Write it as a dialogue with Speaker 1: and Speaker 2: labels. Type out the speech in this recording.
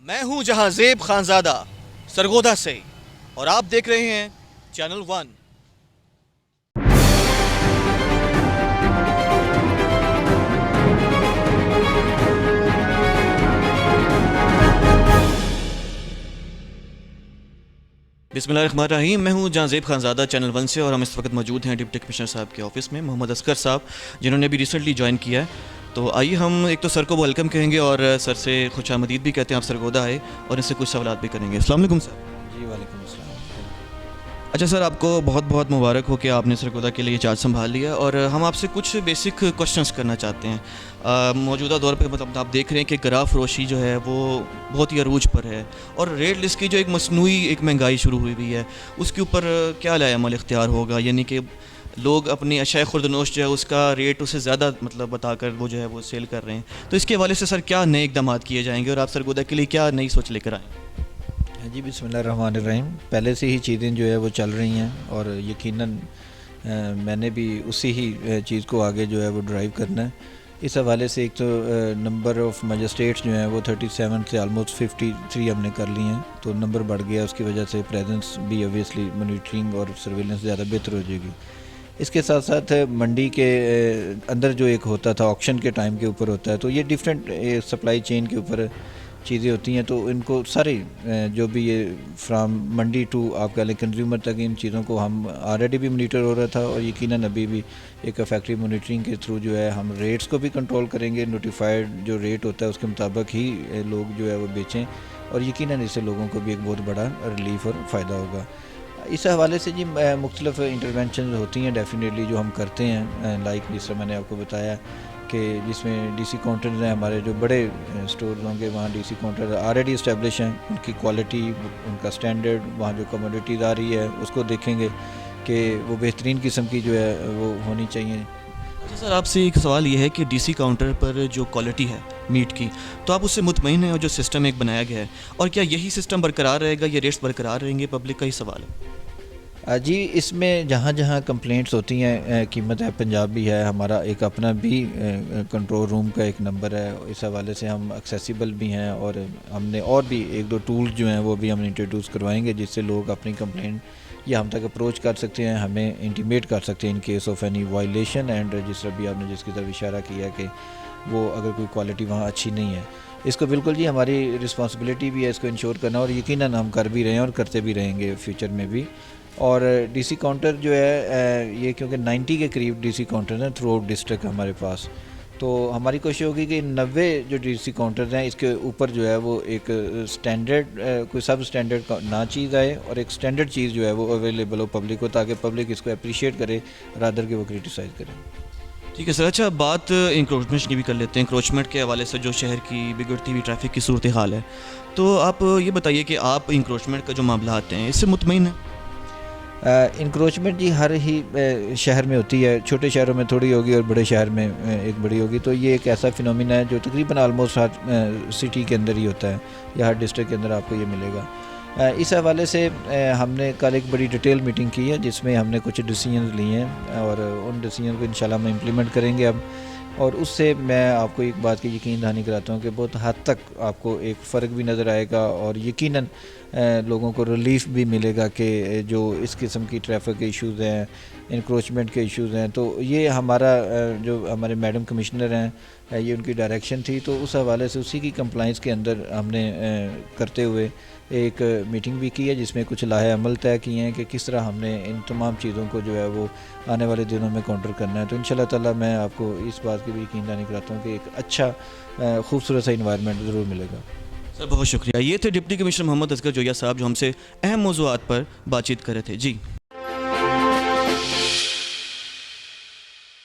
Speaker 1: میں ہوں جہاں زیب خانزادہ سرگودا سے اور آپ دیکھ رہے ہیں چینل ون۔ بسم اللہ الرحمن الرحیم، میں ہوں جہاں زیب خانزادہ چینل ون سے، اور ہم اس وقت موجود ہیں ڈپٹی کمشنر صاحب کے آفس میں، محمد اصغر صاحب، جنہوں نے ابھی ریسنٹلی جوائن کیا ہے۔ تو آئیے ہم ایک تو سر کو ویلکم کہیں گے اور سر سے خوش آمدید بھی کہتے ہیں، آپ سرگودا آئے، اور اس سے کچھ سوالات بھی کریں گے۔ السلام علیکم سر۔
Speaker 2: جی وعلیکم السلام۔
Speaker 1: اچھا سر، آپ کو بہت بہت مبارک ہو کہ آپ نے سرگودا کے لیے چارج سنبھال لیا، اور ہم آپ سے کچھ بیسک کوشچنس کرنا چاہتے ہیں۔ موجودہ دور پہ مطلب آپ دیکھ رہے ہیں کہ گراہ فروشی جو ہے وہ بہت ہی عروج پر ہے، اور ریٹ لسٹ کی جو ایک مصنوعی ایک مہنگائی شروع ہوئی ہے، اس کے اوپر کیا لائے عمل اختیار ہوگا؟ یعنی کہ لوگ اپنی اشیاء خردنوش جو ہے اس کا ریٹ اسے زیادہ مطلب بتا کر وہ جو ہے وہ سیل کر رہے ہیں، تو اس کے حوالے سے سر کیا نئے اقدامات کیے جائیں گے، اور آپ سرگودا کے لیے کیا نئی سوچ لے کر آئیں؟
Speaker 2: جی بسم اللہ الرحمن الرحیم۔ پہلے سے ہی چیزیں جو ہے وہ چل رہی ہیں، اور یقیناً میں نے بھی اسی ہی چیز کو آگے جو ہے وہ ڈرائیو کرنا ہے۔ اس حوالے سے ایک تو نمبر آف مجسٹریٹس جو ہیں وہ 37 سے آلموسٹ 53 ہم نے کر لی ہیں، تو نمبر بڑھ گیا، اس کی وجہ سے پریزنس بھی اویسلی مانیٹرنگ اور سرویلنس زیادہ بہتر ہو جائے گی۔ اس کے ساتھ ساتھ منڈی کے اندر جو ایک ہوتا تھا آکشن کے ٹائم کے اوپر ہوتا ہے، تو یہ ڈیفرنٹ سپلائی چین کے اوپر چیزیں ہوتی ہیں، تو ان کو سارے جو بھی یہ فرام منڈی ٹو آپ کہہ لیں کنزیومر تک، ان چیزوں کو ہم آلریڈی بھی مانیٹر ہو رہا تھا، اور یقیناً ابھی بھی ایک فیکٹری مانیٹرنگ کے تھرو جو ہے ہم ریٹس کو بھی کنٹرول کریں گے، نوٹیفائڈ جو ریٹ ہوتا ہے اس کے مطابق ہی لوگ جو ہے وہ بیچیں، اور یقیناً اس سے لوگوں کو بھی ایک بہت بڑا ریلیف اور فائدہ ہوگا۔ اس حوالے سے جی مختلف انٹرونشنز ہوتی ہیں ڈیفینیٹلی جو ہم کرتے ہیں، لائک جس طرح میں نے آپ کو بتایا کہ جس میں ڈی سی کاؤنٹرز ہیں، ہمارے جو بڑے سٹورز ہوں گے وہاں D C counter already establish ہیں، ان کی کوالٹی، ان کا سٹینڈرڈ، وہاں جو کموڈیٹیز آ رہی ہے اس کو دیکھیں گے کہ وہ بہترین قسم کی جو ہے وہ ہونی چاہیے۔
Speaker 1: اچھا سر، آپ سے ایک سوال یہ ہے کہ ڈی سی کاؤنٹر پر جو کوالٹی ہے میٹ کی، تو آپ اس سے مطمئن ہیں، اور جو سسٹم ایک بنایا گیا ہے، اور کیا یہی سسٹم برقرار رہے گا، یہ ریٹس برقرار رہیں گے؟ پبلک کا ہی سوال ہے۔
Speaker 2: جی اس میں جہاں جہاں کمپلینٹس ہوتی ہیں، قیمت ہے پنجاب بھی ہے، ہمارا ایک اپنا بھی کنٹرول روم کا ایک نمبر ہے، اس حوالے سے ہم ایکسیسیبل بھی ہیں، اور ہم نے اور بھی ایک دو ٹولز جو ہیں وہ بھی ہم انٹروڈیوس کروائیں گے، جس سے لوگ اپنی کمپلینٹ یا ہم تک اپروچ کر سکتے ہیں، ہمیں انٹیمیٹ کر سکتے ہیں in case of any violation, and جس طرح بھی آپ نے جس کی طرف اشارہ کیا کہ وہ اگر کوئی کوالٹی وہاں اچھی نہیں ہے، اس کو بالکل جی ہماری رسپانسبلٹی بھی ہے اس کو انشور کرنا، اور یقیناً ہم کر بھی رہے ہیں اور کرتے بھی رہیں گے فیوچر میں بھی۔ اور ڈی سی کاؤنٹر جو ہے یہ کیونکہ 90 کے قریب ڈی سی کاؤنٹر ہیں تھرو آؤٹ ڈسٹرکٹ ہمارے پاس، تو ہماری کوشش ہوگی کہ 90 جو ڈی سی کاؤنٹرز ہیں اس کے اوپر جو ہے وہ ایک سٹینڈرڈ کوئی سب سٹینڈرڈ نہ چیز آئے، اور ایک سٹینڈرڈ چیز جو ہے وہ اویلیبل ہو پبلک کو، تاکہ پبلک اس کو اپریشیٹ کرے رادر کہ وہ کرٹیسائز کرے۔
Speaker 1: ٹھیک ہے سر۔ اچھا، بات انکروچمنٹ کی بھی کر لیتے ہیں۔ انکروچمنٹ کے حوالے سے جو شہر کی بگڑتی ہوئی ٹریفک کی صورتحال ہے، تو آپ یہ بتائیے کہ آپ انکروچمنٹ کا جو معاملات ہیں اس سے مطمئن ہیں؟
Speaker 2: انکروچمنٹ جی ہر ہی شہر میں ہوتی ہے، چھوٹے شہروں میں تھوڑی ہوگی اور بڑے شہر میں ایک بڑی ہوگی، تو یہ ایک ایسا فینومینا ہے جو تقریباً آلموسٹ ہر سٹی کے اندر ہی ہوتا ہے، یا ہر ڈسٹرکٹ کے اندر آپ کو یہ ملے گا۔ اس حوالے سے ہم نے کل ایک بڑی ڈیٹیل میٹنگ کی ہے، جس میں ہم نے کچھ ڈیسیژنز لیے ہیں، اور ان ڈیسیژن کو انشاءاللہ ہم امپلیمنٹ کریں گے اب، اور اس سے میں آپ کو ایک بات کی یقین دہانی کراتا ہوں کہ بہت حد تک آپ کو ایک فرق بھی نظر آئے گا، اور یقیناً لوگوں کو ریلیف بھی ملے گا کہ جو اس قسم کی ٹریفک کے ایشوز ہیں، انکروچمنٹ کے ایشوز ہیں، تو یہ ہمارا جو ہمارے میڈم کمشنر ہیں یہ ان کی ڈائریکشن تھی، تو اس حوالے سے اسی کی کمپلائنس کے اندر ہم نے کرتے ہوئے ایک میٹنگ بھی کی ہے، جس میں کچھ لاہے عمل طے کیے ہیں کہ کس طرح ہم نے ان تمام چیزوں کو جو ہے وہ آنے والے دنوں میں کاؤنٹر کرنا ہے۔ تو انشاءاللہ تعالیٰ میں آپ کو اس بات کی بھی یقین دہانی کراتا ہوں کہ ایک اچھا خوبصورت سا انوائرمنٹ ضرور ملے گا۔
Speaker 1: سر بہت شکریہ۔ یہ تھے ڈپٹی کمشنر محمد اصغر جویا صاحب، جو ہم سے اہم موضوعات پر بات چیت کر رہے تھے۔ جی